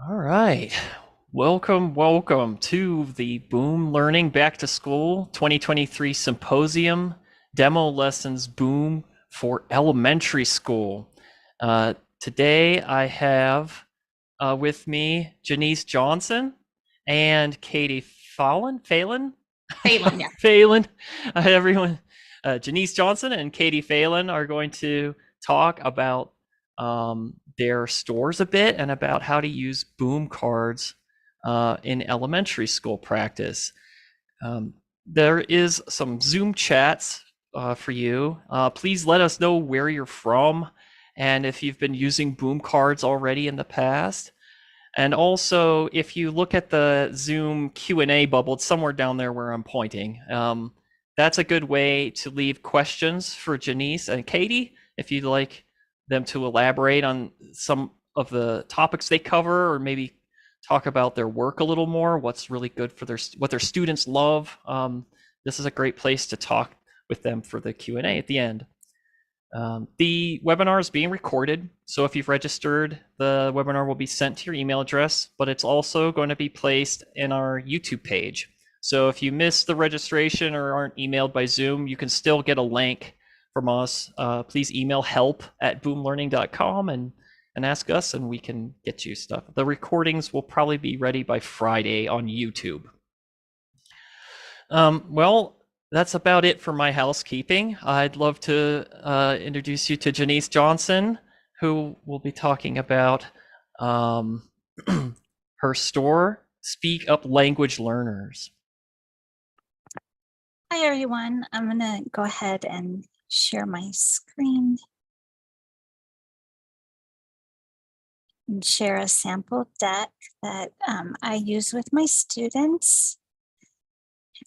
All right. Welcome to the Boom Learning Back to School 2023 Symposium Demo Lessons Boom for Elementary School. Today I have with me Janice Johnson and Katie Phelan. Phelan, yeah. Phelan. Everyone. Janice Johnson and Katie Phelan are going to talk about their stores a bit and about how to use boom cards in elementary school practice. There is some Zoom chats for you. Please let us know where you're from and if you've been using boom cards already in the past. And also, if you look at the Zoom Q&A bubble, it's somewhere down there where I'm pointing. That's a good way to leave questions for Janice and Katie if you'd like them to elaborate on some of the topics they cover, or maybe talk about their work a little more, what's really good for what their students love. This is a great place to talk with them for the Q&A at the end. The webinar is being recorded, so if you've registered, the webinar will be sent to your email address, but it's also going to be placed in our YouTube page. So if you missed the registration or aren't emailed by Zoom, you can still get a link from us. Please email help@boomlearning.com and ask us, and we can get you stuff. The recordings will probably be ready by Friday on YouTube. Well, that's about it for my housekeeping. I'd love to introduce you to Janice Johnson, who will be talking about her store, Speak Up Language Learners. Hi, everyone. I'm going to go ahead and share my screen and share a sample deck that I use with my students.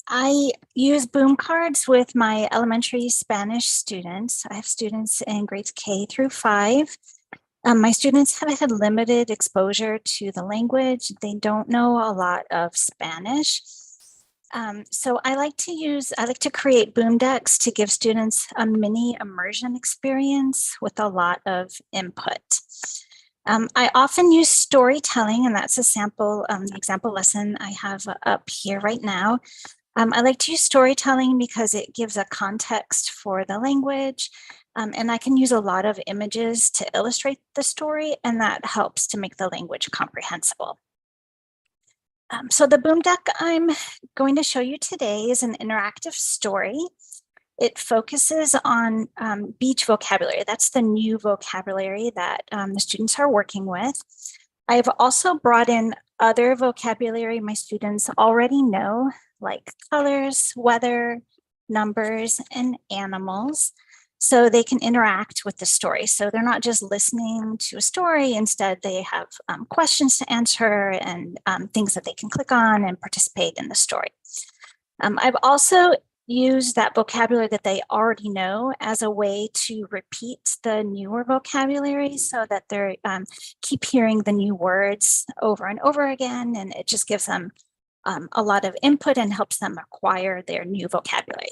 I use boom cards with my elementary Spanish students. I have students in grades K through 5. My students have had limited exposure to the language. They don't know a lot of Spanish. So I like to create boom decks to give students a mini immersion experience with a lot of input. I often use storytelling, and that's a sample, example lesson I have up here right now. I like to use storytelling because it gives a context for the language, and I can use a lot of images to illustrate the story, and that helps to make the language comprehensible. So the boom deck I'm going to show you today is an interactive story. It focuses on beach vocabulary. That's the new vocabulary that the students are working with. I've also brought in other vocabulary my students already know, like colors, weather, numbers, and animals, so they can interact with the story. So they're not just listening to a story. Instead, they have questions to answer and things that they can click on and participate in the story. I've also used that vocabulary that they already know as a way to repeat the newer vocabulary so that they keep hearing the new words over and over again, and it just gives them a lot of input and helps them acquire their new vocabulary.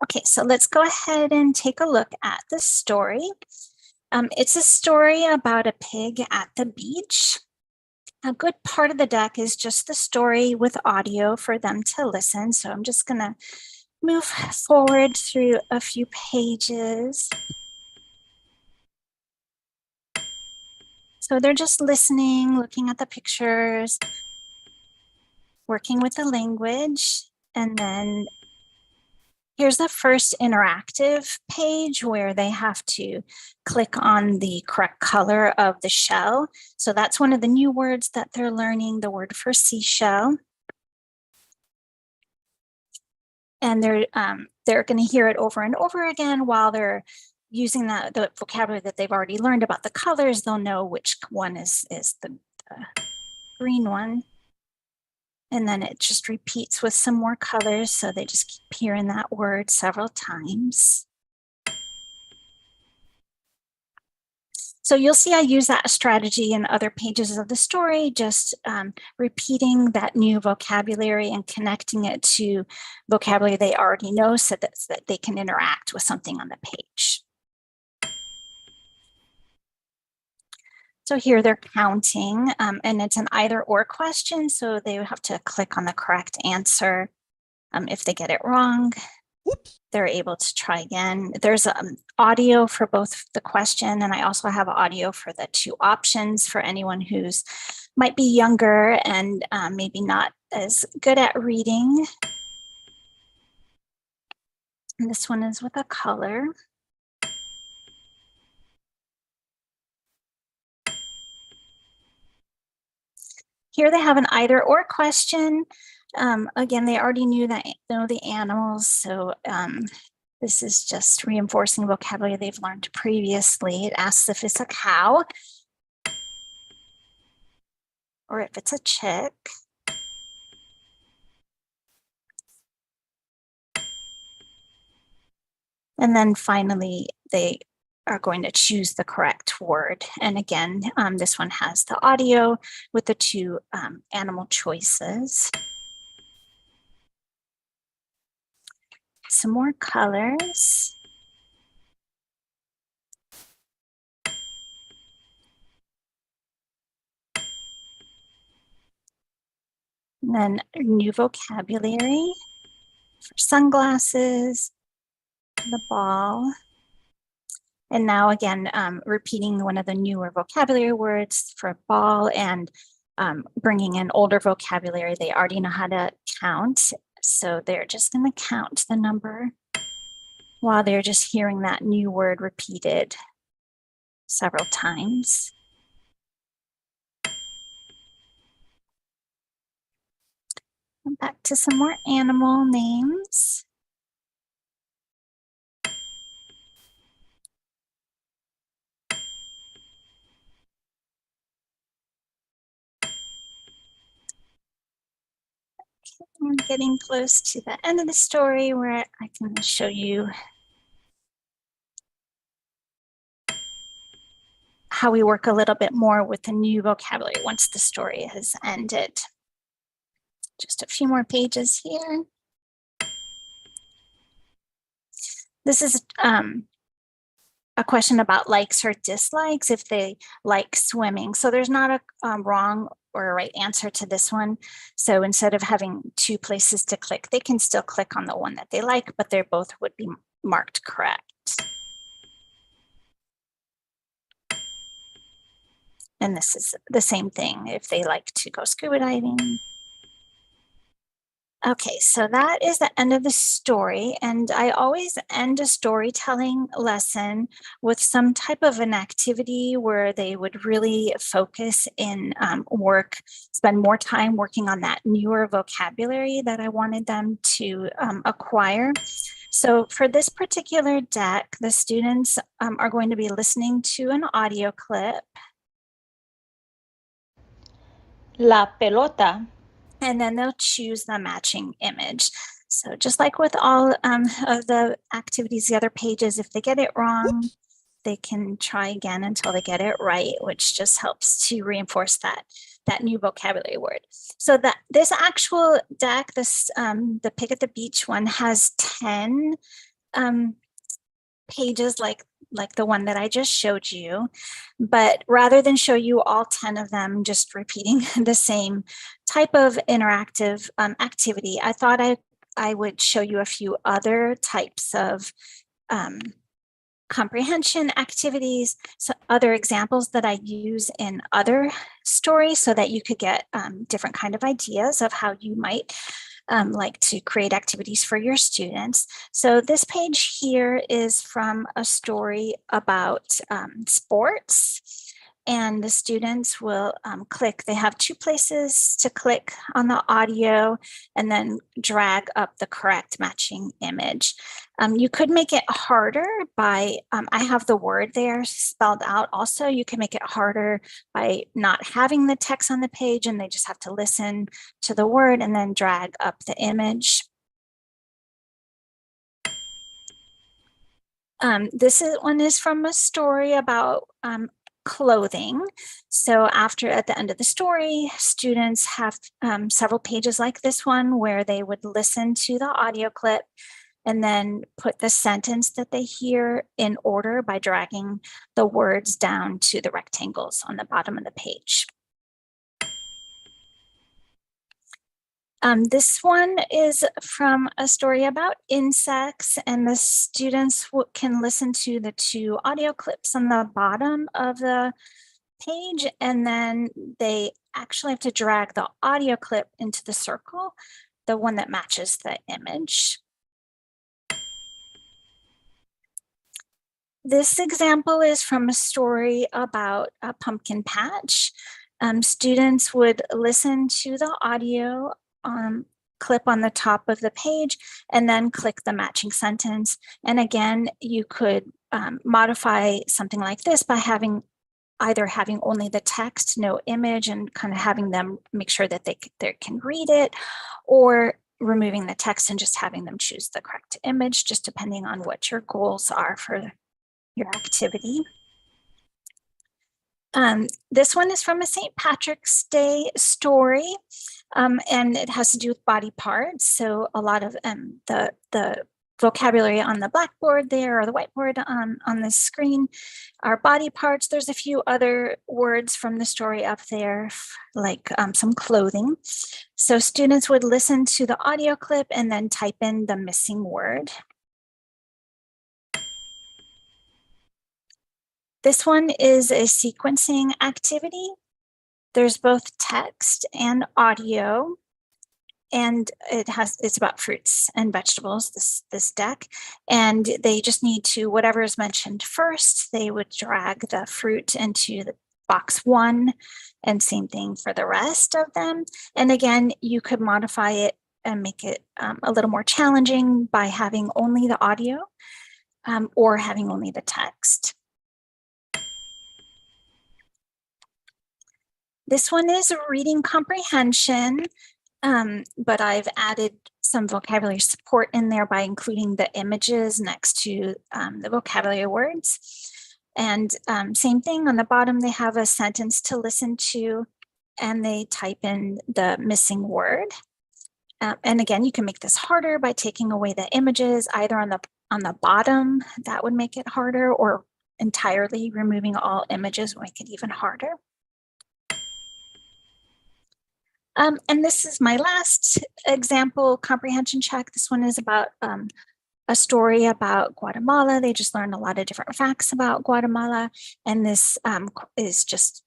Okay, so let's go ahead and take a look at the story. It's a story about a pig at the beach. A good part of the deck is just the story with audio for them to listen. So I'm just gonna move forward through a few pages. So they're just listening, looking at the pictures, working with the language, and then here's the first interactive page where they have to click on the correct color of the shell. So that's one of the new words that they're learning, the word for seashell. And they're going to hear it over and over again while they're using the vocabulary that they've already learned about the colors. They'll know which one is the green one. And then it just repeats with some more colors. So they just keep hearing that word several times. So you'll see I use that strategy in other pages of the story, just repeating that new vocabulary and connecting it to vocabulary they already know so that they can interact with something on the page. So here they're counting, and it's an either or question, so they would have to click on the correct answer. If they get it wrong, Oops. they're able to try again. There's audio for both the question, and I also have audio for the two options for anyone who's might be younger and maybe not as good at reading. And this one is with a color. Here they have an either or question. Again, they already know the animals, so this is just reinforcing vocabulary they've learned previously. It asks if it's a cow or if it's a chick. And then finally, they are going to choose the correct word. And again, this one has the audio with the two animal choices. Some more colors. And then new vocabulary for sunglasses, the ball. And now again, repeating one of the newer vocabulary words for ball and bringing in older vocabulary. They already know how to count. So they're just going to count the number while they're just hearing that new word repeated several times. And back to some more animal names. Okay, I'm getting close to the end of the story where I can show you how we work a little bit more with the new vocabulary once the story has ended. Just a few more pages here. This is a question about likes or dislikes, if they like swimming. So there's not a wrong or a right answer to this one. So instead of having two places to click, they can still click on the one that they like, but they both would be marked correct. And this is the same thing if they like to go scuba diving. Okay, so that is the end of the story. And I always end a storytelling lesson with some type of an activity where they would really focus in spend more time working on that newer vocabulary that I wanted them to acquire. So for this particular deck, the students are going to be listening to an audio clip. La pelota. And then they'll choose the matching image. So just like with all of the activities, the other pages, if they get it wrong, they can try again until they get it right, which just helps to reinforce that new vocabulary word. So that this actual deck, the Pig at the Beach one, has 10 pages like the one that I just showed you. But rather than show you all 10 of them just repeating the same type of interactive activity, I thought I would show you a few other types of comprehension activities, so other examples that I use in other stories so that you could get different kind of ideas of how you might like to create activities for your students. So this page here is from a story about sports, and the students will click. They have two places to click on the audio and then drag up the correct matching image. You could make it harder by, I have the word there spelled out also. You can make it harder by not having the text on the page and they just have to listen to the word and then drag up the image. This one is from a story about clothing. So at the end of the story, students have several pages like this one where they would listen to the audio clip and then put the sentence that they hear in order by dragging the words down to the rectangles on the bottom of the page. This one is from a story about insects, and the students can listen to the 2 audio clips on the bottom of the page, and then they actually have to drag the audio clip into the circle, the one that matches the image. This example is from a story about a pumpkin patch. Students would listen to the audio clip on the top of the page and then click the matching sentence. And again, you could modify something like this by either having only the text, no image, and kind of having them make sure that they can read it, or removing the text and just having them choose the correct image, just depending on what your goals are for your activity. This one is from a St. Patrick's Day story, and it has to do with body parts. So a lot of the vocabulary on the blackboard there, or the whiteboard on the screen, are body parts. There's a few other words from the story up there, like some clothing. So students would listen to the audio clip and then type in the missing word. This one is a sequencing activity. There's both text and audio, and it's about fruits and vegetables, this deck. And they just need to, whatever is mentioned first, they would drag the fruit into the box 1, and same thing for the rest of them. And again, you could modify it and make it a little more challenging by having only the audio or having only the text. This one is reading comprehension, but I've added some vocabulary support in there by including the images next to the vocabulary words. And same thing, on the bottom, they have a sentence to listen to, and they type in the missing word. And again, you can make this harder by taking away the images, either on the bottom, that would make it harder, or entirely removing all images would make it even harder. And this is my last example comprehension check. This one is about a story about Guatemala. They just learned a lot of different facts about Guatemala. And this is just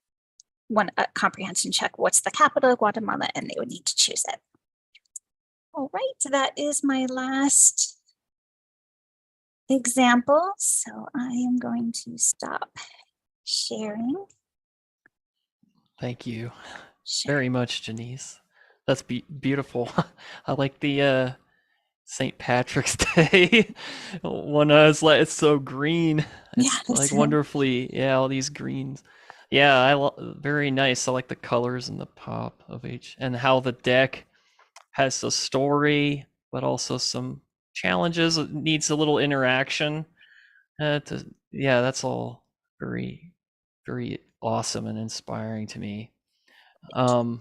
one comprehension check. What's the capital of Guatemala? And they would need to choose it. All right, that is my last example. So I am going to stop sharing. Thank you very much, Janice. That's beautiful. I like the St. Patrick's Day one. It's so green. It's like wonderfully, yeah, all these greens. Yeah, very nice. I like the colors and the pop of each, and how the deck has a story, but also some challenges. It needs a little interaction. Yeah, that's all very, very awesome and inspiring to me. I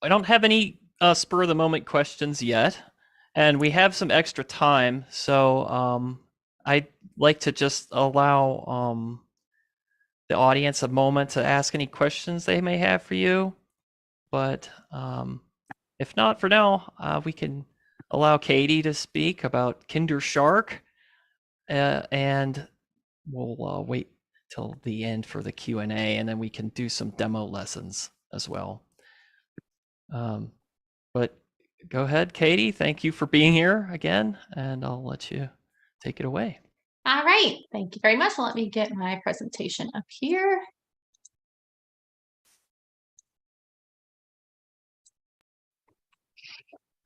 don't have any spur of the moment questions yet, and we have some extra time, so I'd like to just allow the audience a moment to ask any questions they may have for you. But if not, for now, we can allow Katie to speak about Kindershark, and we'll wait till the end for the Q&A, and then we can do some demo lessons as well. But go ahead, Katie. Thank you for being here again, and I'll let you take it away. All right. Thank you very much. Let me get my presentation up here.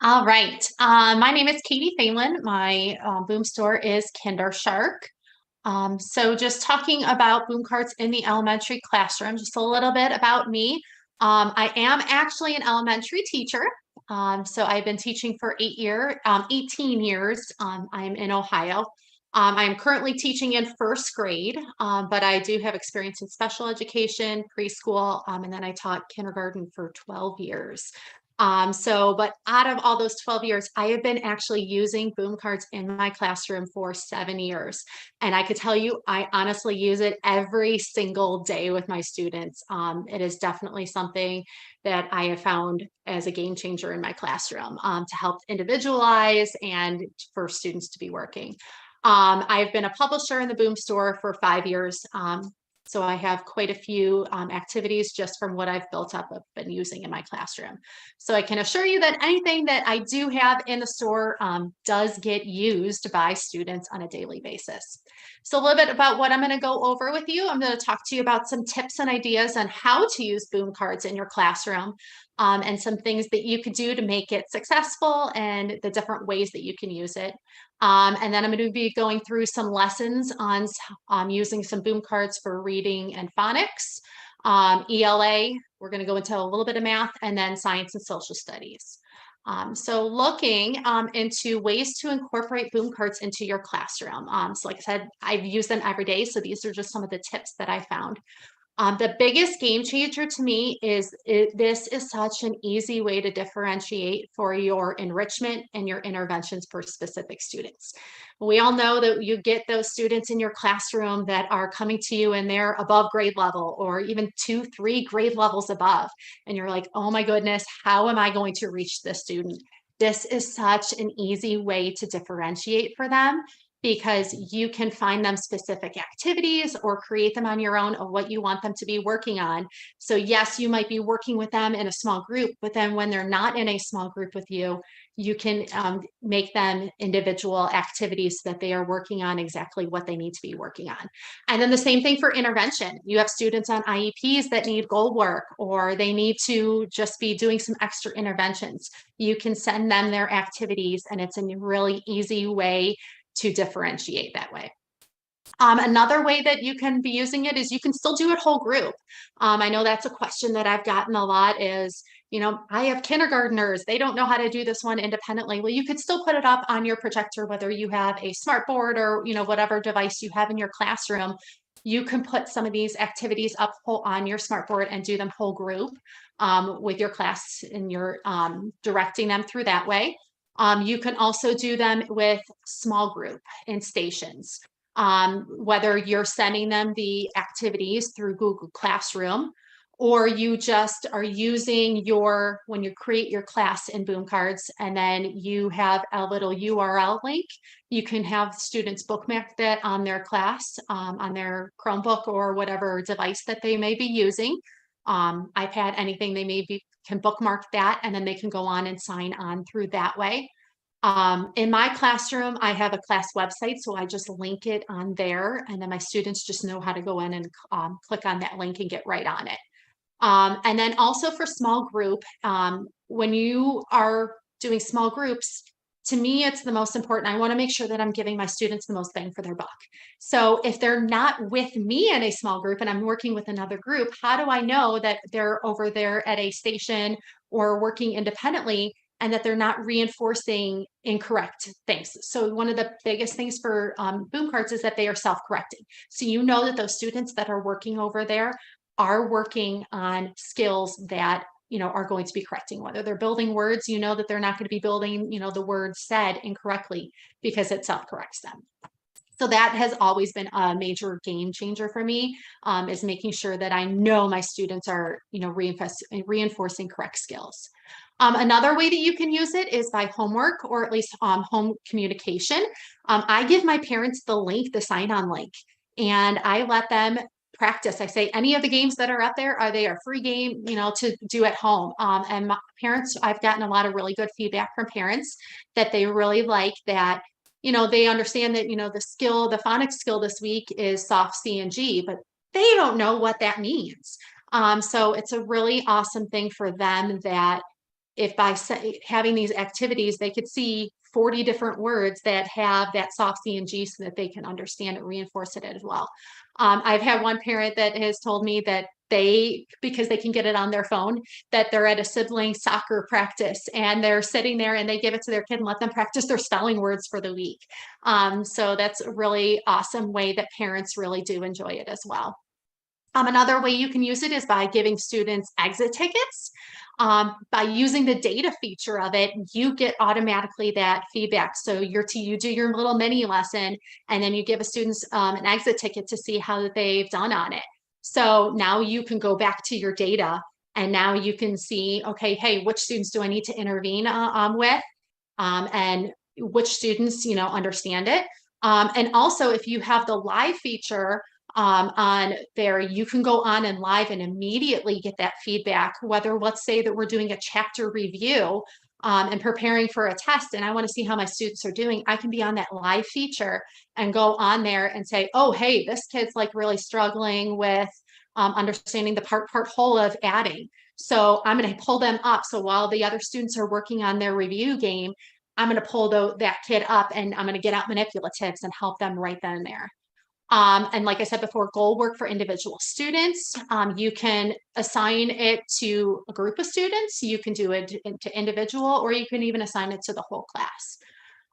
All right. My name is Katie Phelan. My boom store is Kindershark. So just talking about boom carts in the elementary classroom, just a little bit about me. I am actually an elementary teacher. So I've been teaching for 18 years. I'm in Ohio. I'm currently teaching in first grade, but I do have experience in special education, preschool, and then I taught kindergarten for 12 years. But out of all those 12 years, I have been actually using boom cards in my classroom for 7 years. And I could tell you, I honestly use it every single day with my students. It is definitely something that I have found as a game changer in my classroom, to help individualize and for students to be working. I've been a publisher in the Boom Store for 5 years. So I have quite a few activities just from what I've built up, I've been using in my classroom. So I can assure you that anything that I do have in the store does get used by students on a daily basis. So a little bit about what I'm going to go over with you. I'm going to talk to you about some tips and ideas on how to use boom cards in your classroom, and some things that you could do to make it successful and the different ways that you can use it. And then I'm going to be going through some lessons on using some boom cards for reading and phonics, ELA. We're going to go into a little bit of math, and then science and social studies. So looking into ways to incorporate boom cards into your classroom. So like I said, I've used them every day. So these are just some of the tips that I found. The biggest game changer to me is this is such an easy way to differentiate for your enrichment and your interventions for specific students. We all know that you get those students in your classroom that are coming to you and they're above grade level or even 2, 3 grade levels above. And you're like, oh my goodness, how am I going to reach this student? This is such an easy way to differentiate for them, because you can find them specific activities or create them on your own of what you want them to be working on. So yes, you might be working with them in a small group, but then when they're not in a small group with you, you can make them individual activities so that they are working on exactly what they need to be working on. And then the same thing for intervention. You have students on IEPs that need goal work, or they need to just be doing some extra interventions. You can send them their activities, and it's a really easy way to differentiate that way. Another way that you can be using it is you can still do it whole group. I know that's a question that I've gotten a lot is, I have kindergartners, they don't know how to do this one independently. Well, you could still put it up on your projector, whether you have a smart board or, whatever device you have in your classroom. You can put some of these activities up on your smart board and do them whole group with your class, and you're directing them through that way. You can also do them with small group in stations, whether you're sending them the activities through Google Classroom, or you just are using when you create your class in boom cards, and then you have a little URL link. You can have students bookmark that on their class, on their Chromebook or whatever device that they may be using. iPad, anything they maybe can bookmark that, and then they can go on and sign on through that way. In my classroom, I have a class website, so I just link it on there, and then my students just know how to go in and click on that link and get right on it. And then also for small group, when you are doing small groups, to me, it's the most important. I want to make sure that I'm giving my students the most bang for their buck. So if they're not with me in a small group and I'm working with another group, how do I know that they're over there at a station or working independently, and that they're not reinforcing incorrect things? So one of the biggest things for boom cards is that they are self-correcting. So you know that those students that are working over there are working on skills that are going to be correcting. Whether they're building words, that they're not going to be building the word said incorrectly, because it self-corrects them. So that has always been a major game changer for me, is making sure that I know my students are reinforcing correct skills. Another way that you can use it is by homework, or at least home communication. I give my parents the link, the sign-on link, and I let them practice. I say any of the games that are up there, are they a free game, to do at home? And my parents, I've gotten a lot of really good feedback from parents that they really like that. They understand that, the phonics skill this week is soft C and G, but they don't know what that means. So it's a really awesome thing for them that if by having these activities, they could see 40 different words that have that soft C and G, so that they can understand it, reinforce it as well. I've had one parent that has told me that because they can get it on their phone, that they're at a sibling soccer practice and they're sitting there and they give it to their kid and let them practice their spelling words for the week. So that's a really awesome way that parents really do enjoy it as well. Another way you can use it is by giving students exit tickets. By using the data feature of it, you get automatically that feedback. So you do your little mini lesson, and then you give a students an exit ticket to see how they've done on it. So now you can go back to your data, and now you can see, okay, hey, which students do I need to intervene with, and which students, understand it. And also, if you have the live feature on there, you can go on and live and immediately get that feedback, whether let's say that we're doing a chapter review and preparing for a test, and I want to see how my students are doing. I can be on that live feature and go on there and say, oh, hey, this kid's like really struggling with understanding the part whole of adding. So I'm going to pull them up. So while the other students are working on their review game, I'm going to pull that kid up, and I'm going to get out manipulatives and help them right then and there. And like I said before, goal work for individual students. You can assign it to a group of students. You can do it to individual, or you can even assign it to the whole class.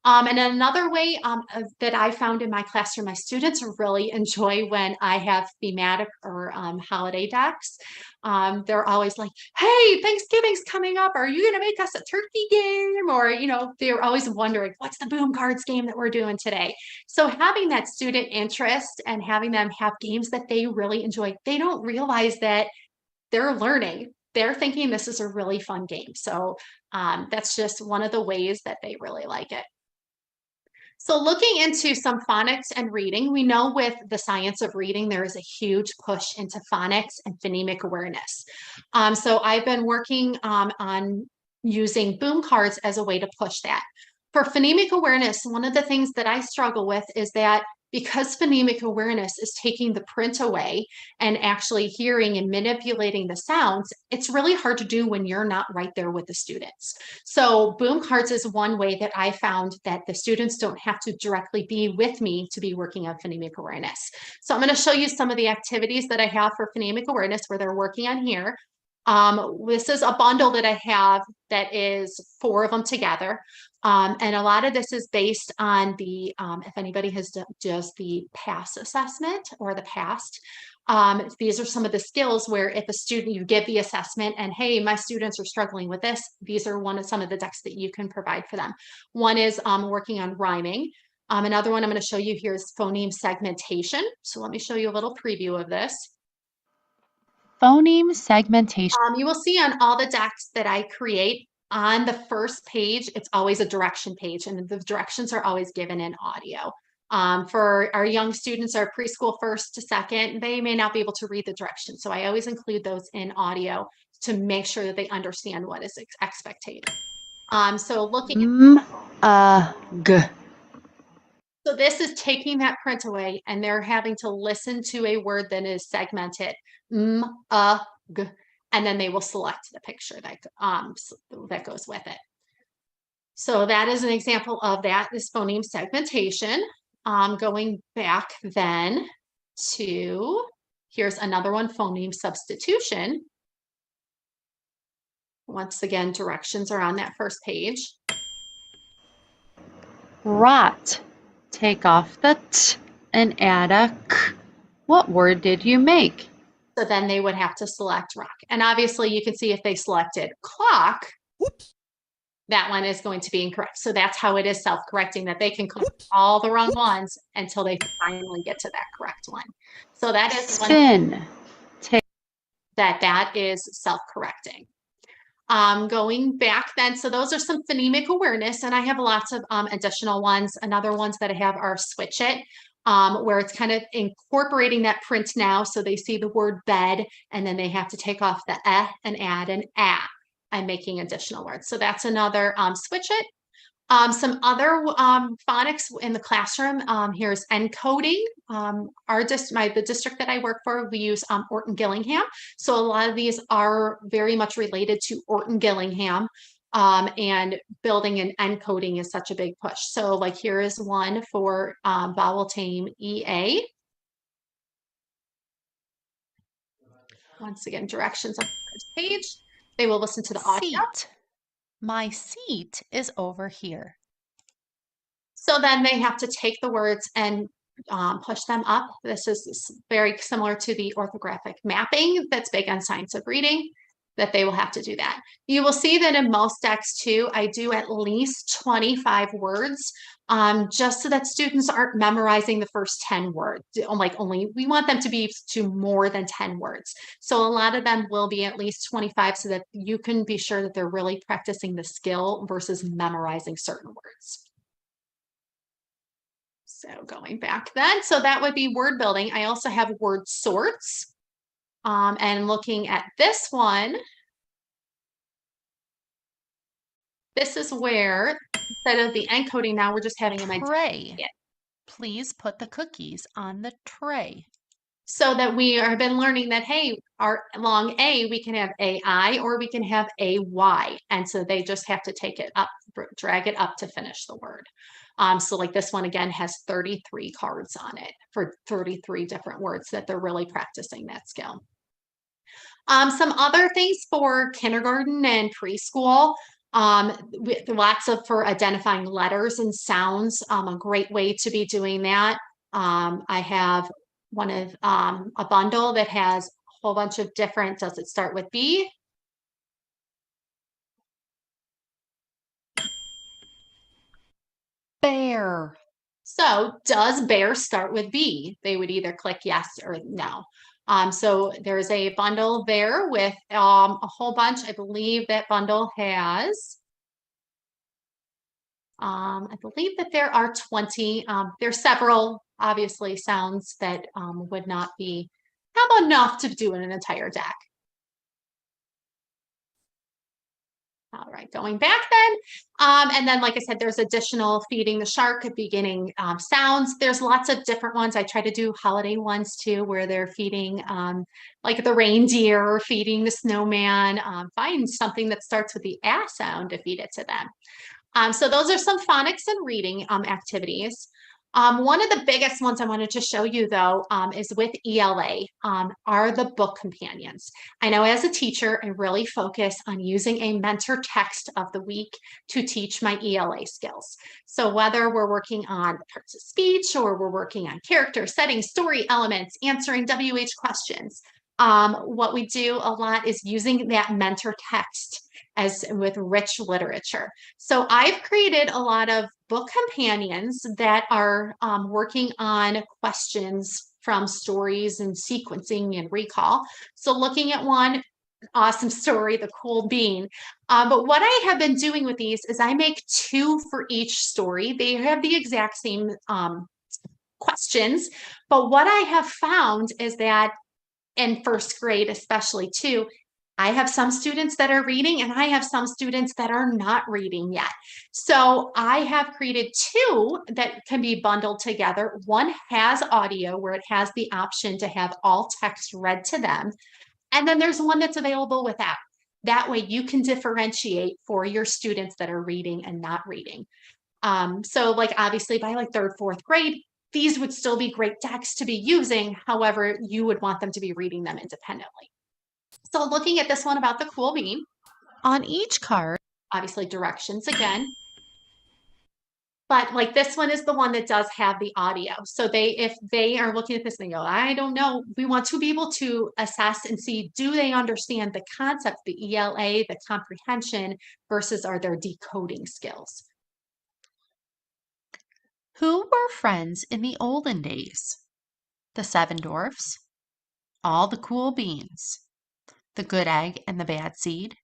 And another way that I found in my classroom, my students really enjoy when I have thematic or holiday decks. They're always like, hey, Thanksgiving's coming up. Are you going to make us a turkey game? Or, they're always wondering, what's the boom cards game that we're doing today? So having that student interest and having them have games that they really enjoy, they don't realize that they're learning. They're thinking this is a really fun game. So that's just one of the ways that they really like it. So looking into some phonics and reading, we know with the science of reading, there is a huge push into phonics and phonemic awareness. So I've been working on using boom cards as a way to push that. For phonemic awareness, one of the things that I struggle with is that because phonemic awareness is taking the print away and actually hearing and manipulating the sounds, it's really hard to do when you're not right there with the students. So boom cards is one way that I found that the students don't have to directly be with me to be working on phonemic awareness. So I'm going to show you some of the activities that I have for phonemic awareness where they're working on here. This is a bundle that I have that is 4 of them together. And a lot of this is based on the, if anybody does the PASS assessment or the PAST, these are some of the skills where if a student, you give the assessment and, hey, my students are struggling with this, these are some of the decks that you can provide for them. One is working on rhyming. Another one I'm going to show you here is phoneme segmentation. So let me show you a little preview of this. Phoneme segmentation. You will see on all the decks that I create, on the first page, it's always a direction page, and the directions are always given in audio. For our young students, our preschool first to second, they may not be able to read the directions. So I always include those in audio to make sure that they understand what is expected. So looking at so this is taking that print away, and they're having to listen to a word that is segmented, g, and then they will select the picture that goes with it. So that is an example of that, this phoneme segmentation. Going back then to, here's another one, phoneme substitution. Once again, directions are on that first page. Rot. Take off the t and add a k. What word did you make? So then they would have to select rock. And obviously you can see if they selected clock, whoops, that one is going to be incorrect. So that's how it is self-correcting, that they can click all the wrong ones until they finally get to that correct one. So that is spin. That is self-correcting. Going back then, so those are some phonemic awareness, and I have lots of additional ones. Another ones that I have are switch it, where it's kind of incorporating that print now. So they see the word bed, and then they have to take off the and add an a. I'm making additional words. So that's another switch it. Some other phonics in the classroom, here's encoding. The district that I work for, we use Orton Gillingham. So a lot of these are very much related to Orton Gillingham, and building and encoding is such a big push. So like here is one for vowel tame EA. Once again, directions on the first page. They will listen to the audio. Seat. My seat is over here. So then they have to take the words and push them up. This is very similar to the orthographic mapping that's big on science of reading, that they will have to do that. You will see that in most decks too, I do at least 25 words, just so that students aren't memorizing the first 10 words. Like we want them to be to more than 10 words. So a lot of them will be at least 25 so that you can be sure that they're really practicing the skill versus memorizing certain words. So going back then, so that would be word building. I also have word sorts. And looking at this one, this is where instead of the encoding, now we're just having them Tray. identify it. Please put the cookies on the tray. So that we have been learning that, hey, our long A, we can have AI or we can have AY. And so they just have to take it up, drag it up to finish the word. So like this one again has 33 cards on it for 33 different words that they're really practicing that skill. Some other things for kindergarten and preschool, lots of for identifying letters and sounds, a great way to be doing that. I have one of a bundle that has a whole bunch of different, does it start with B? Bear. So does bear start with B? They would either click yes or no. So there's a bundle there with a whole bunch. I believe that bundle has, I believe that there are 20. There's several, obviously, sounds that would not have enough to do in an entire deck. All right, going back then. And then, like I said, there's additional feeding the shark at beginning sounds. There's lots of different ones. I try to do holiday ones too, where they're feeding like the reindeer or feeding the snowman. Find something that starts with the A sound to feed it to them. So those are some phonics and reading activities. One of the biggest ones I wanted to show you though is with ELA, are the book companions. I know as a teacher, I really focus on using a mentor text of the week to teach my ELA skills. So whether we're working on parts of speech or we're working on character, setting, story elements, answering WH questions, what we do a lot is using that mentor text as with rich literature. So I've created a lot of book companions that are working on questions from stories and sequencing and recall. So looking at one awesome story, the cool bean. But what I have been doing with these is I make 2 for each story. They have the exact same questions, but what I have found is that in first grade, especially too, I have some students that are reading and I have some students that are not reading yet. So I have created 2 that can be bundled together. One has audio where it has the option to have all text read to them. And then there's one that's available without. That way you can differentiate for your students that are reading and not reading. So like obviously by like 3rd, 4th grade, these would still be great decks to be using. However, you would want them to be reading them independently. So looking at this one about the cool bean, On each card, obviously directions again. But like this one is the one that does have the audio. So if they are looking at this and they go, I don't know, we want to be able to assess and see, do they understand the concept, the ELA, the comprehension versus are there decoding skills? who were friends in the olden days? The 7 dwarfs, all the cool beans, the good egg and the bad seed,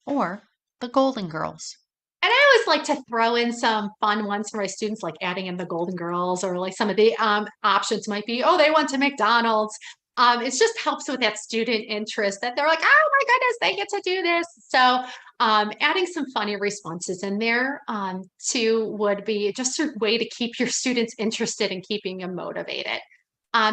or the Golden Girls? And I always like to throw in some fun ones for my students, like adding in the Golden Girls, or like some of the options might be, oh, they went to McDonald's. It just helps with that student interest that they're like, oh my goodness, they get to do this. So adding some funny responses in there too would be just a way to keep your students interested and keeping them motivated.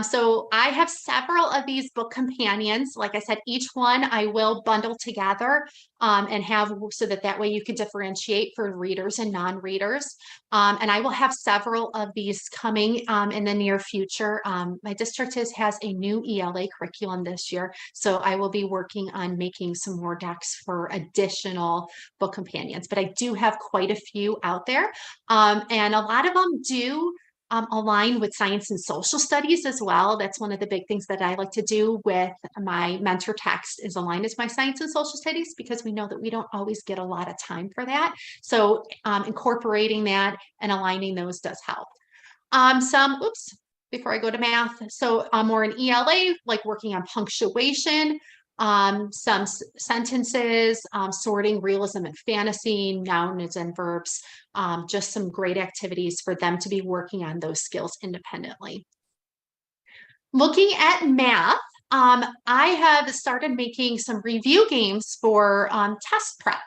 So I have several of these book companions. Like I said, each one I will bundle together and have so that way you can differentiate for readers and non-readers. And I will have several of these coming in the near future. My district has a new ELA curriculum this year, so I will be working on making some more decks for additional book companions. But I do have quite a few out there, and a lot of them do align with science and social studies as well. That's one of the big things that I like to do with my mentor text is align with my science and social studies, because we know that we don't always get a lot of time for that. So incorporating that and aligning those does help. Before I go to math, so more in ELA, like working on punctuation, some sentences, sorting realism and fantasy, nouns and verbs, just some great activities for them to be working on those skills independently. Looking at math, I have started making some review games for test prep.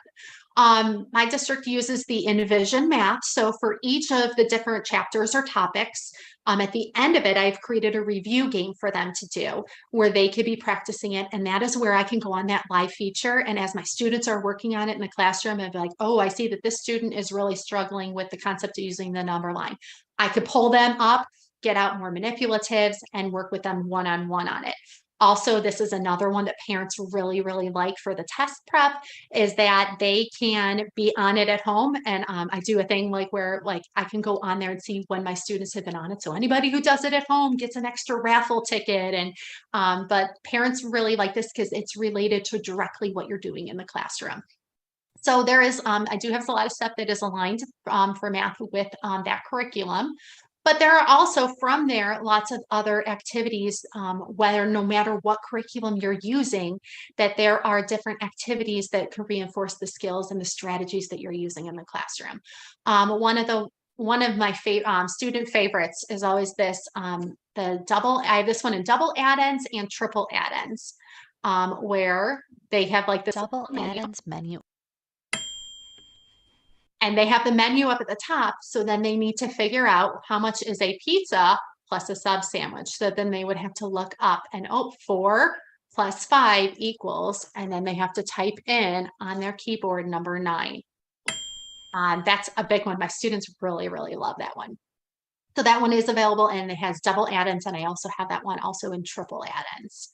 My district uses the Envision Math. So for each of the different chapters or topics, at the end of it, I've created a review game for them to do where they could be practicing it. And that is where I can go on that live feature. And as my students are working on it in the classroom, I'd be like, oh, I see that this student is really struggling with the concept of using the number line. I could pull them up, get out more manipulatives, and work with them one-on-one on it. Also, this is another one that parents really, really like for the test prep, is that they can be on it at home. And I do a thing like where like I can go on there and see when my students have been on it. So anybody who does it at home gets an extra raffle ticket. And but parents really like this because it's related to directly what you're doing in the classroom. So there is, I do have a lot of stuff that is aligned for math with that curriculum. But there are also from there lots of other activities, whether no matter what curriculum you're using, that there are different activities that can reinforce the skills and the strategies that you're using in the classroom. One of my student favorites is always this, I have this one in double add-ins and triple add-ins, where they have like this Double add-ins menu. and they have the menu up at the top. So then they need to figure out how much is a pizza plus a sub sandwich. So then they would have to look up and 4 plus 5 equals, and then they have to type in on their keyboard number 9. That's a big one. My students really, really love that one. So that one is available and it has double add-ins, and I also have that one also in triple add-ins.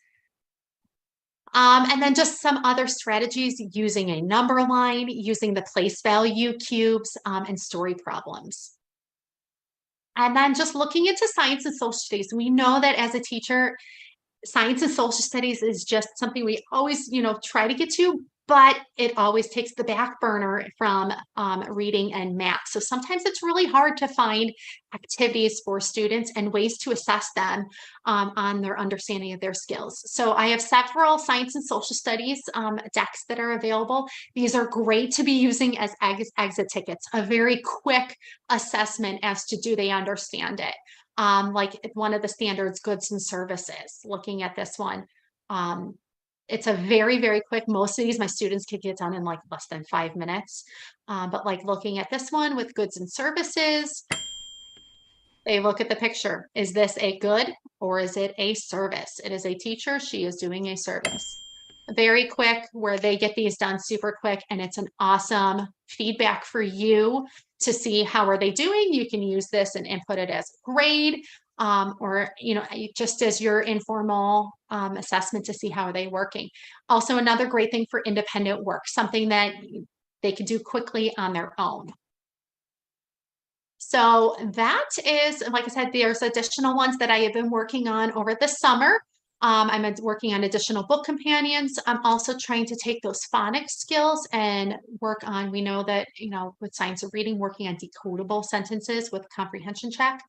And then just some other strategies using a number line, using the place value cubes, and story problems. And then just looking into science and social studies. We know that as a teacher, science and social studies is just something we always, try to get to, but it always takes the back burner from reading and math. So sometimes it's really hard to find activities for students and ways to assess them on their understanding of their skills. So I have several science and social studies decks that are available. These are great to be using as exit tickets, a very quick assessment as to do they understand it. Like one of the standards, goods and services, looking at this one. It's a very, very quick, most of these my students could get done in like less than 5 minutes. But like looking at this one with goods and services, they look at the picture. Is this a good or is it a service? It is a teacher. She is doing a service. Very quick, where they get these done super quick, and it's an awesome feedback for you to see how are they doing. You can use this and input it as a grade, or just as your informal assessment to see how are they working. Also, another great thing for independent work, something that they can do quickly on their own. So that is, like I said, there's additional ones that I have been working on over the summer. I'm working on additional book companions. I'm also trying to take those phonics skills and work on, we know that, with science of reading, working on decodable sentences with comprehension check,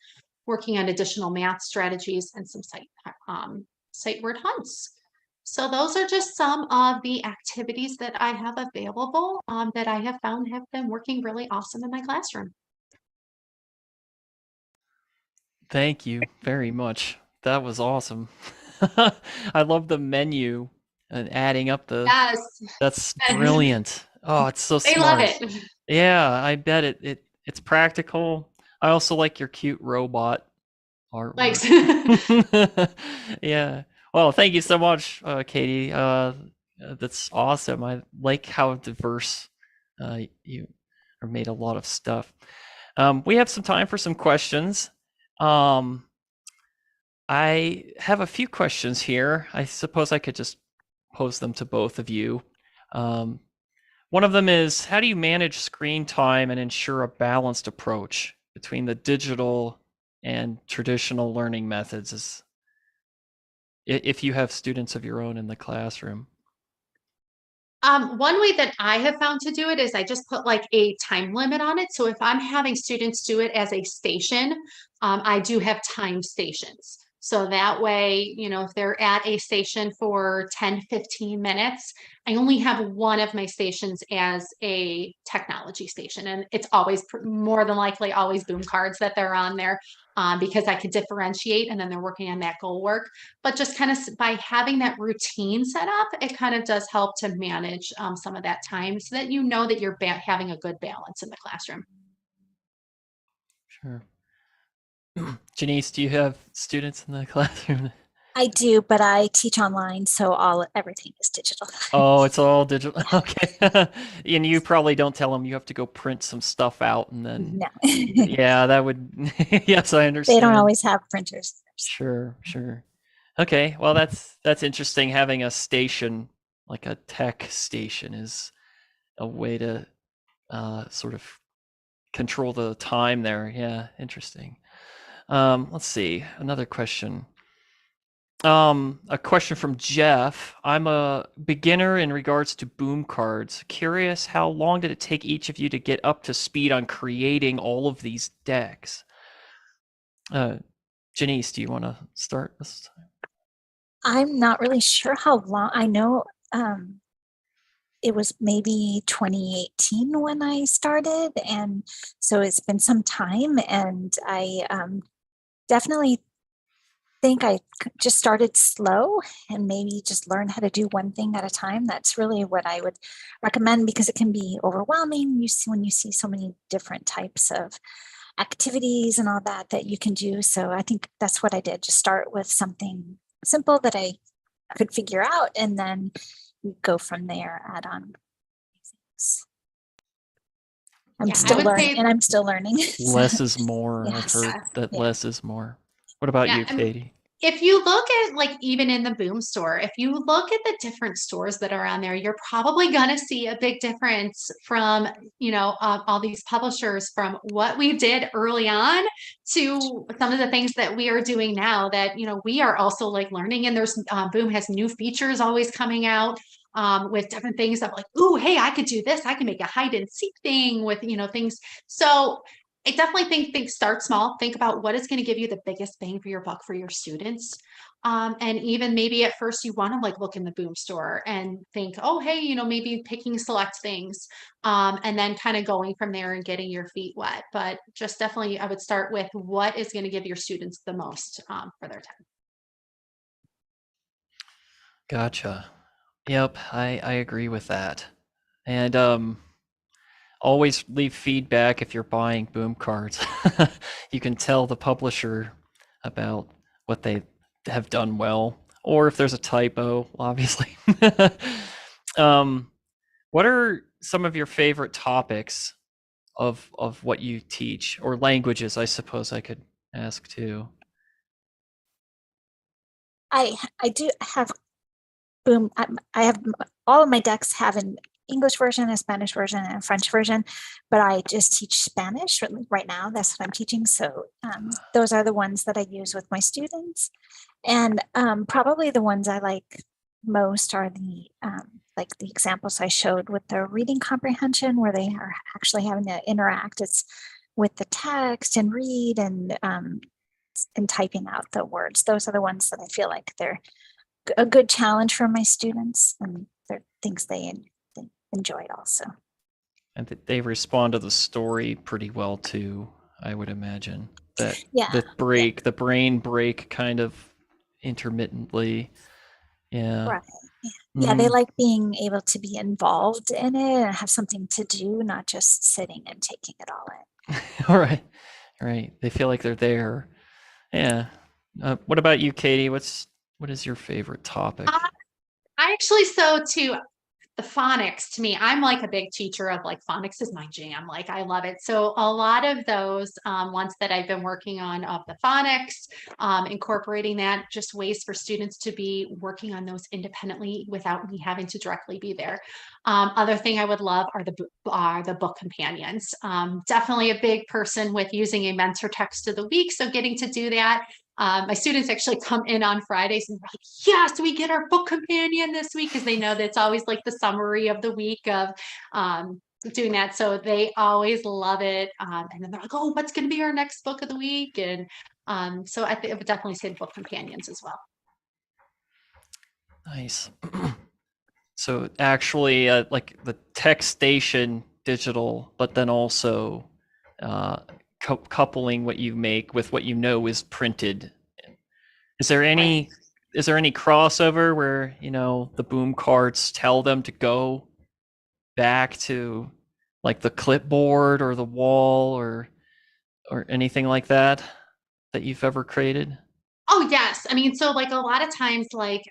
working on additional math strategies and some sight word hunts. So those are just some of the activities that I have available that I have found have been working really awesome in my classroom. Thank you very much. That was awesome. I love the menu and adding up the. Yes. That's brilliant. Oh, it's so They smart. love it. Yeah, I bet it's practical. I also like your cute robot artwork. Thanks. Yeah. Well, thank you so much, Katie. That's awesome. I like how diverse you are made a lot of stuff. We have some time for some questions. I have a few questions here. I suppose I could just pose them to both of you. One of them is, how do you manage screen time and ensure a balanced approach between the digital and traditional learning methods is if you have students of your own in the classroom? One way that I have found to do it is I just put like a time limit on it. So if I'm having students do it as a station, I do have time stations. So that way, if they're at a station for 10 to 15 minutes, I only have one of my stations as a technology station. And it's always more than likely always boom cards that they're on there, because I could differentiate and then they're working on that goal work. But just kind of by having that routine set up, it kind of does help to manage some of that time so that that you're having a good balance in the classroom. Sure. Janice, do you have students in the classroom? I do, but I teach online, so everything is digital. Oh, it's all digital. Okay. And you probably don't tell them you have to go print some stuff out and then, No. yeah, that would, yes, I They understand. don't always have printers. Sure, sure. Okay, well, that's interesting. Having a station, like a tech station, is a way to sort of control the time there. Yeah, interesting. Let's see, another question. A question from Jeff. I'm a beginner in regards to boom cards. Curious, how long did it take each of you to get up to speed on creating all of these decks? Janice, do you want to start this time? I'm not really sure how long. I know it was maybe 2018 when I started, and so it's been some time, and I definitely think I just started slow and maybe just learn how to do one thing at a time. That's really what I would recommend, because it can be overwhelming when you see so many different types of activities and all that you can do. So I think that's what I did. Just start with something simple that I could figure out, and then go from there, add on things. I'm Yeah, I still would learning, say and I'm still learning. Less is more. I've Yes. heard that Yeah. less is more. What about Yeah, you, Katie? if you look at like even in the boom store, if you look at the different stores that are on there, you're probably going to see a big difference from, all these publishers, from what we did early on to some of the things that we are doing now that, we are also like learning. And there's Boom has new features always coming out. With different things that like, ooh, hey, I could do this. I can make a hide and seek thing with, things. So I definitely think start small. Think about what is going to give you the biggest bang for your buck for your students. And even maybe at first you want to like look in the boom store and think, oh, hey, maybe picking select things, and then kind of going from there and getting your feet wet. But just definitely, I would start with what is going to give your students the most for their time. Gotcha. Yep, I agree with that. And always leave feedback if you're buying boom cards. You can tell the publisher about what they have done well, or if there's a typo, obviously. What are some of your favorite topics of what you teach, or languages, I suppose I could ask too? I do have Boom. I have all of my decks have an English version, a Spanish version, and a French version, but I just teach Spanish right now. That's what I'm teaching. So those are the ones that I use with my students. And probably the ones I like most are the like the examples I showed with the reading comprehension, where they are actually having to interact. It's with the text and read and typing out the words. Those are the ones that I feel like they're a good challenge for my students, and they're things they enjoyed also. And they respond to the story pretty well too, I would imagine. That Yeah. the brain break kind of intermittently. Yeah. Right. Yeah, they like being able to be involved in it and have something to do, not just sitting and taking it all in. All right. Right. They feel like they're there. Yeah. What about you, Katie? What is your favorite topic? I actually, so too, the phonics to me, I'm like a big teacher of like phonics is my jam. Like I love it. So a lot of those ones that I've been working on of the phonics, incorporating that, just ways for students to be working on those independently without me having to directly be there. Other thing I would love are the book companions. Definitely a big person with using a mentor text of the week. So getting to do that. My students actually come in on Fridays and they're like, yes, we get our book companion this week, because they know that it's always like the summary of the week of doing that. So they always love it. And then they're like, oh, what's going to be our next book of the week? And so I would definitely say book companions as well. Nice. So actually, like the text station digital, but then also coupling what you make with what you know is printed. Is there any crossover where, you know, the boom cards tell them to go back to like the clipboard or the wall or anything like that you've ever created? Oh yes. I mean, so like a lot of times, like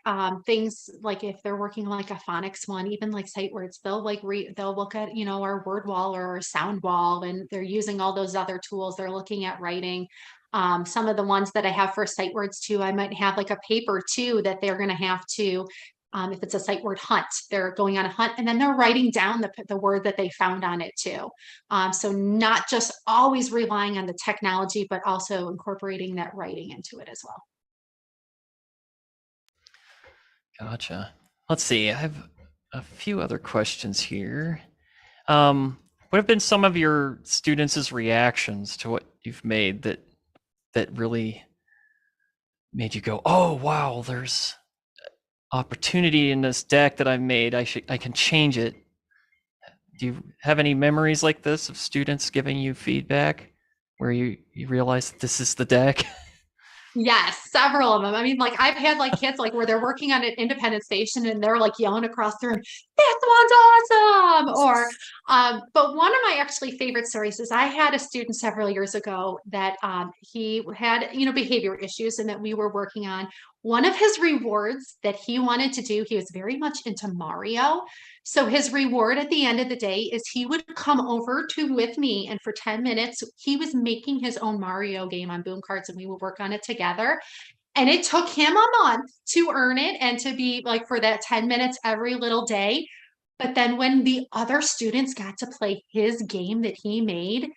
things like if they're working on like a phonics one, even like sight words, they'll like they'll look at, you know, our word wall or our sound wall, and they're using all those other tools. They're looking at writing. Some of the ones that I have for sight words too, I might have like a paper too that they're gonna have to, if it's a sight word hunt, they're going on a hunt and then they're writing down the word that they found on it too. So not just always relying on the technology, but also incorporating that writing into it as well. Gotcha. Let's see. I have a few other questions here. What have been some of your students' reactions to what you've made that really made you go, "Oh, wow, there's opportunity in this deck that I made. I can change it." Do you have any memories like this of students giving you feedback where you realize that this is the deck? Yes, several of them. I mean, like I've had like kids like where they're working on an independent station and they're like yelling across the room, "This one's awesome!" Or, but one of my actually favorite stories is I had a student several years ago that he had, you know, behavior issues and that we were working on. One of his rewards that he wanted to do, he was very much into Mario. So his reward at the end of the day is he would come over to with me, and for 10 minutes, he was making his own Mario game on boom cards and we would work on it together. And it took him a month to earn it and to be like for that 10 minutes every little day. But then when the other students got to play his game that he made,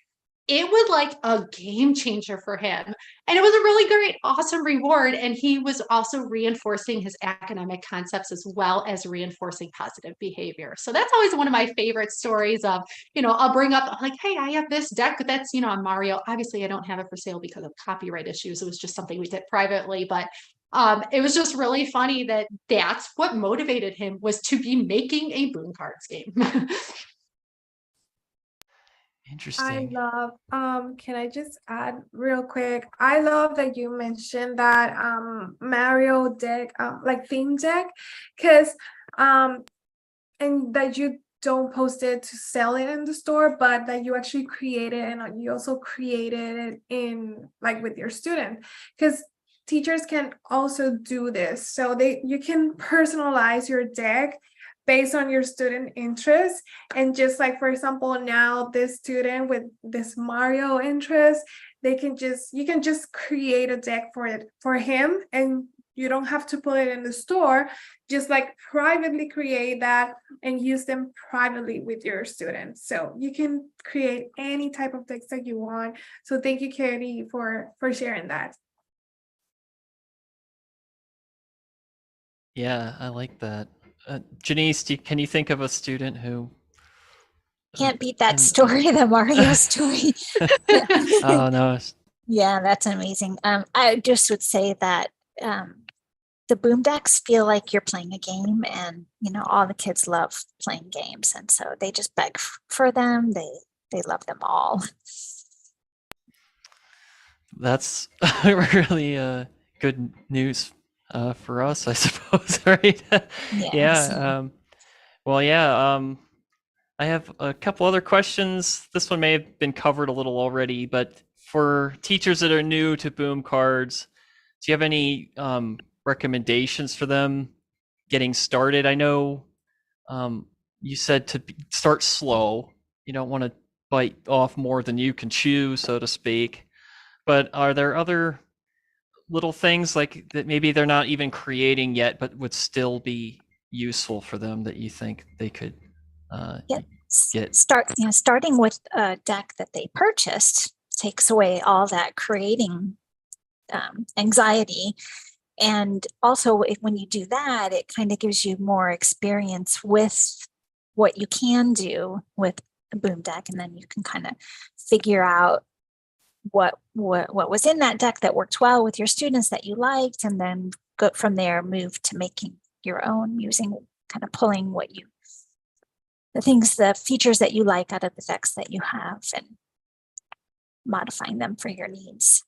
it was like a game changer for him. And it was a really great, awesome reward. And he was also reinforcing his academic concepts as well as reinforcing positive behavior. So that's always one of my favorite stories of, you know, I'll bring up like, hey, I have this deck that's, you know, on Mario. Obviously, I don't have it for sale because of copyright issues. It was just something we did privately, but it was just really funny that that's what motivated him, was to be making a boom cards game. I Interesting. love, can I just add real quick? I love that you mentioned that Mario deck, like theme deck, because and that you don't post it to sell it in the store, but that you actually create it and you also created it in like with your student, because teachers can also do this. So you can personalize your deck based on your student interest. And just like, for example, now this student with this Mario interest, you can just create a deck for him, and you don't have to put it in the store. Just like privately create that and use them privately with your students. So you can create any type of decks that you want. So thank you, Katie, for sharing that. Yeah, I like that. Janice, can you think of a student who Can't beat that story, the Mario story. Oh no. Yeah, that's amazing. I just would say that the boom decks feel like you're playing a game, and you know all the kids love playing games, and so they just beg for them. They love them all. That's really good news for us, I suppose, right? Yeah. Well, yeah. I have a couple other questions. This one may have been covered a little already, but for teachers that are new to boom cards, do you have any recommendations for them getting started? I know you said to start slow. You don't want to bite off more than you can chew, so to speak. But are there other little things like that maybe they're not even creating yet, but would still be useful for them that you think they could get? Starting with a deck that they purchased takes away all that creating anxiety. And also, when you do that, it kind of gives you more experience with what you can do with a boom deck, and then you can kind of figure out what was in that deck that worked well with your students that you liked, and then go from there, move to making your own, using kind of pulling the features that you like out of the decks that you have and modifying them for your needs.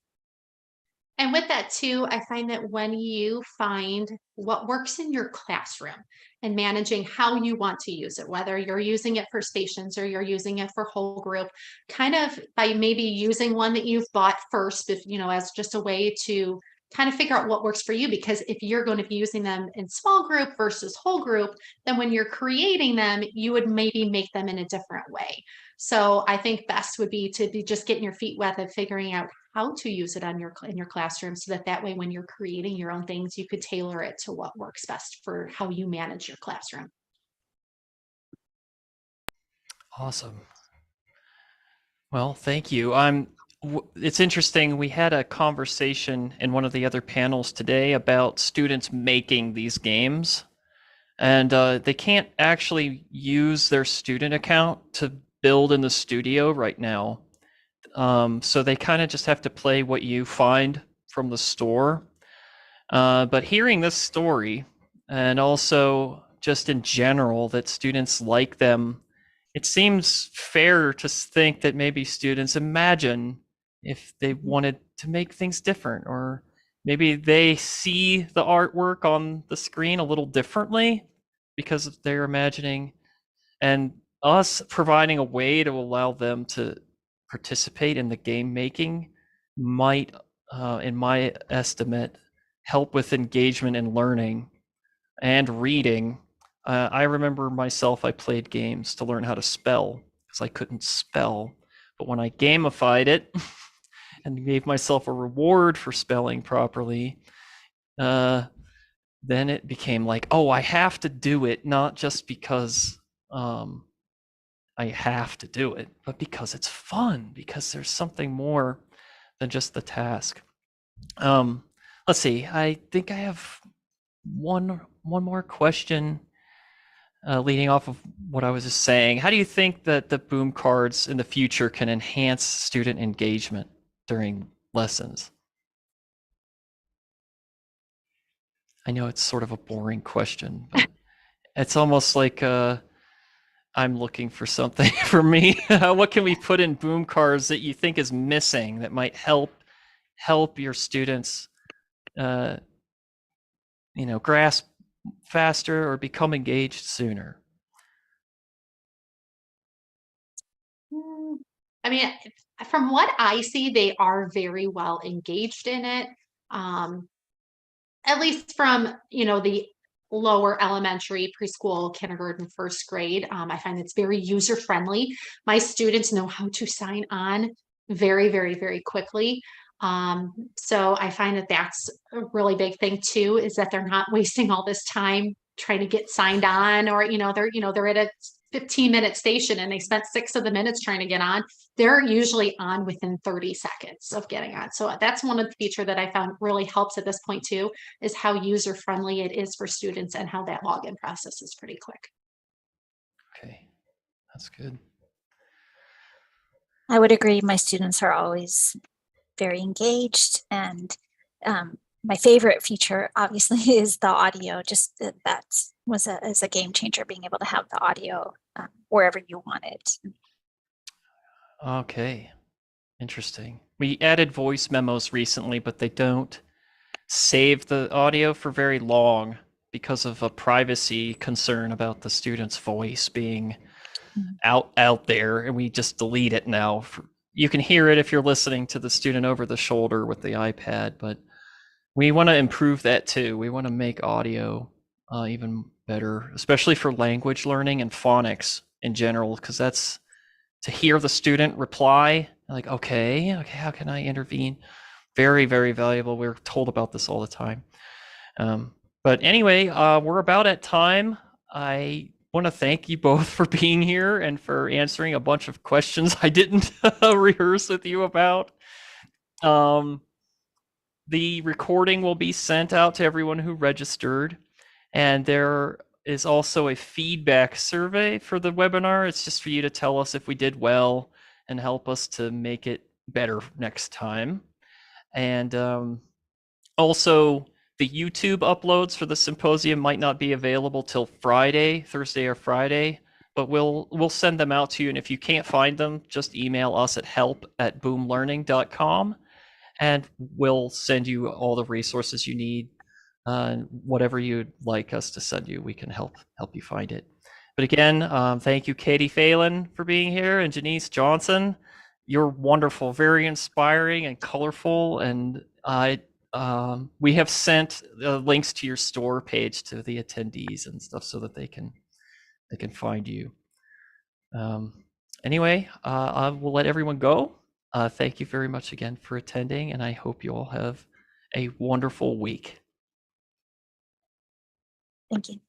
And with that too, I find that when you find what works in your classroom and managing how you want to use it, whether you're using it for stations or you're using it for whole group, kind of by maybe using one that you've bought first, if as just a way to kind of figure out what works for you. Because if you're going to be using them in small group versus whole group, then when you're creating them, you would maybe make them in a different way. So I think best would be to be just getting your feet wet and figuring out how to use it in your classroom, so that way when you're creating your own things, you could tailor it to what works best for how you manage your classroom. Awesome. Well, thank you. It's interesting. We had a conversation in one of the other panels today about students making these games, and they can't actually use their student account to build in the studio right now. So they kind of just have to play what you find from the store. But hearing this story, and also just in general that students like them, it seems fair to think that maybe students imagine if they wanted to make things different, or maybe they see the artwork on the screen a little differently because they're imagining, and us providing a way to allow them to participate in the game making might, in my estimate, help with engagement and learning and reading. I remember myself, I played games to learn how to spell because I couldn't spell. But when I gamified it and gave myself a reward for spelling properly, then it became like, oh, I have to do it, not just because I have to do it, but because it's fun, because there's something more than just the task. Let's see. I think I have one more question, leading off of what I was just saying. How do you think that the boom cards in the future can enhance student engagement during lessons? I know it's sort of a boring question, but it's almost like I'm looking for something for me. What can we put in boom cards that you think is missing that might help your students grasp faster or become engaged sooner? I mean, from what I see, they are very well engaged in it. At least from, the lower elementary, preschool, kindergarten, first grade. I find it's very user friendly. My students know how to sign on very, very, very quickly. So I find that that's a really big thing too, is that they're not wasting all this time trying to get signed on, or, they're at a 15-minute station and they spent 6 of the minutes trying to get on. They're usually on within 30 seconds of getting on. So that's one of the feature that I found really helps at this point too, is how user friendly it is for students and how that login process is pretty quick. Okay, that's good. I would agree. My students are always very engaged, and my favorite feature obviously is the audio. Just that is a game changer, being able to have the audio wherever you want it. Okay, interesting. We added voice memos recently, but they don't save the audio for very long because of a privacy concern about the student's voice being out there, and we just delete it now. You can hear it if you're listening to the student over the shoulder with the iPad, but we want to improve that too. We want to make audio even better, especially for language learning and phonics in general, because that's to hear the student reply, like, okay, how can I intervene? Very, very valuable. We're told about this all the time. But anyway, we're about at time. I want to thank you both for being here and for answering a bunch of questions I didn't rehearse with you about. The recording will be sent out to everyone who registered, and there is also a feedback survey for the webinar. It's just for you to tell us if we did well and help us to make it better next time. And also, the YouTube uploads for the symposium might not be available till Thursday or Friday, but we'll send them out to you. And if you can't find them, just email us at help@boomlearning.com, and we'll send you all the resources you need. Whatever you'd like us to send you, we can help you find it. But again, thank you, Katie Phelan, for being here, and Janice Johnson. You're wonderful, very inspiring and colorful, and we have sent links to your store page to the attendees and stuff so that they can find you. Anyway, I will let everyone go. Thank you very much again for attending, and I hope you all have a wonderful week. Thank you.